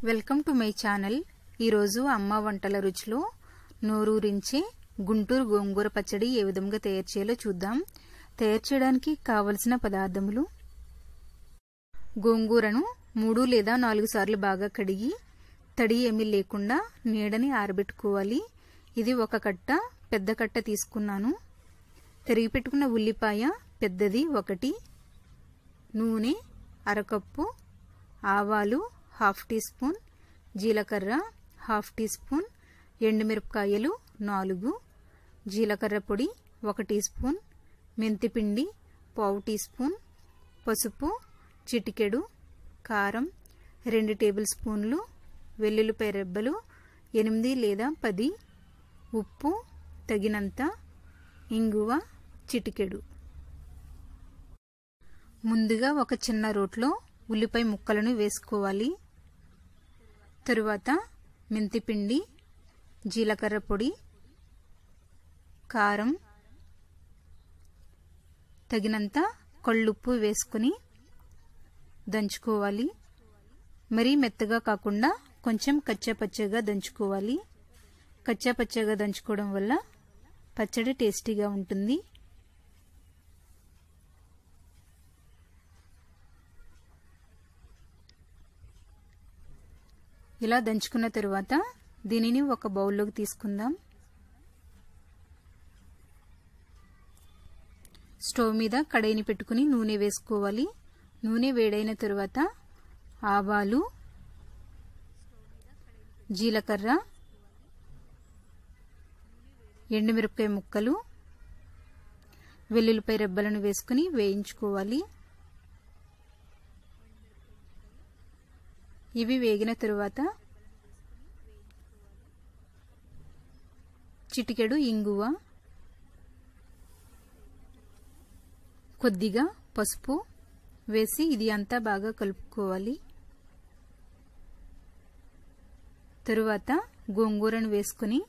Welcome to my channel. ఈరోజు అమ్మ వంటల రుచిలో నోరూరించే గుంటూరు గోంగూర పచ్చడి ఏ విధంగా తయారు చేయాలో చూద్దాం. తయారు చేయడానికి కావలసిన పదార్థములు: గోంగూరను 3 లేదా 4 సార్లు బాగా కడిగి తడి ఏమీ లేకుండా నీడని ఆరబెట్టుకోవాలి. ఇది ఒక కట్ట, పెద్ద కట్ట తీసుకున్నాను. తరిగి పెట్టుకున్న ఉల్లిపాయ పెద్దది 1, నూనె అరకప్పు, ఆవాలు 1/2 టీ స్పూన్, జీలకర్ర 1/2 టీ స్పూన్, ఎండుమిరపకాయలు 4, జీలకర్ర పొడి 1 టీ స్పూన్, మెంతిపిండి 1/2 టీ స్పూన్, పసుపు చిటికెడు, కారం 2 టేబుల్ స్పూన్లు, వెల్లుల్లిపాయ రెబ్బలు 8 లేదా 10, ఉప్పు తగినంత, ఇంగువ చిటికెడు. ముందుగా ఒక చిన్న రోట్లో ఉల్లిపాయ ముక్కలను వేసుకోవాలి. తరువాత మెంతిపిండి, జీలకర్ర పొడి, కారం తగినంత కళ్ళుప్పు వేసుకొని దంచుకోవాలి. మరీ మెత్తగా కాకుండా కొంచెం కచ్చాపచ్చగా దంచుకోవాలి. కచ్చాపచ్చగా దంచుకోవడం వల్ల పచ్చడి టేస్టీగా ఉంటుంది. ఇలా దంచుకున్న తరువాత దీనిని ఒక బౌల్లోకి తీసుకుందాం. స్టవ్ మీద కడాయిని పెట్టుకుని నూనె వేసుకోవాలి. నూనె వేడైన తరువాత ఆవాలు, జీలకర్ర, ఎండుమిరపకాయ ముక్కలు, వెల్లుల్లిపాయ రెబ్బలను వేసుకుని వేయించుకోవాలి. ఇవి వేగిన తరువాత చిటికెడు ఇంగువ, కొద్దిగా పసుపు వేసి ఇది అంతా బాగా కలుపుకోవాలి. తరువాత గోంగూరను వేసుకుని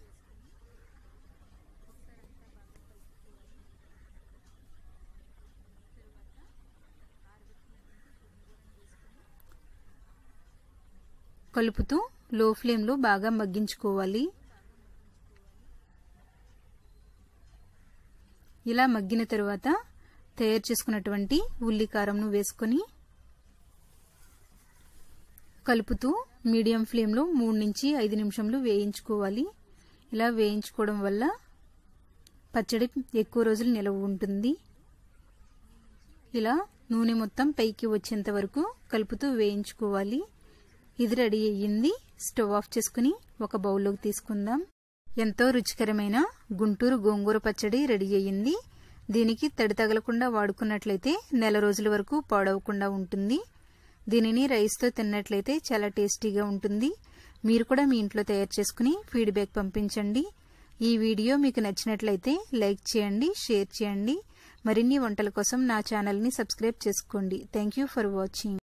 కలుపుతూ లో ఫ్లేమ్లో బాగా మగ్గించుకోవాలి. ఇలా మగ్గిన తరువాత తయారు చేసుకున్నటువంటి ఉల్లి కారంను వేసుకొని కలుపుతూ మీడియం ఫ్లేమ్లో 3 నుంచి 5 నిమిషాలు వేయించుకోవాలి. ఇలా వేయించుకోవడం వల్ల పచ్చడి ఎక్కువ రోజులు నిలవ ఉంటుంది. ఇలా నూనె మొత్తం పైకి వచ్చేంత వరకు కలుపుతూ వేయించుకోవాలి. ఇది రెడీ అయ్యింది. స్టవ్ ఆఫ్ చేసుకుని ఒక బౌల్లోకి తీసుకుందాం. ఎంతో రుచికరమైన గుంటూరు గోంగూర పచ్చడి రెడీ అయ్యింది. దీనికి తడి తగలకుండా వాడుకున్నట్లయితే నెల రోజుల వరకు పాడవకుండా ఉంటుంది. దీనిని రైస్తో తిన్నట్లయితే చాలా టేస్టీగా ఉంటుంది. మీరు కూడా మీ ఇంట్లో తయారు చేసుకుని ఫీడ్బ్యాక్ పంపించండి. ఈ వీడియో మీకు నచ్చినట్లయితే లైక్ చేయండి, షేర్ చేయండి. మరిన్ని వంటల కోసం నా ఛానల్ని సబ్స్క్రైబ్ చేసుకోండి. Thank you for watching.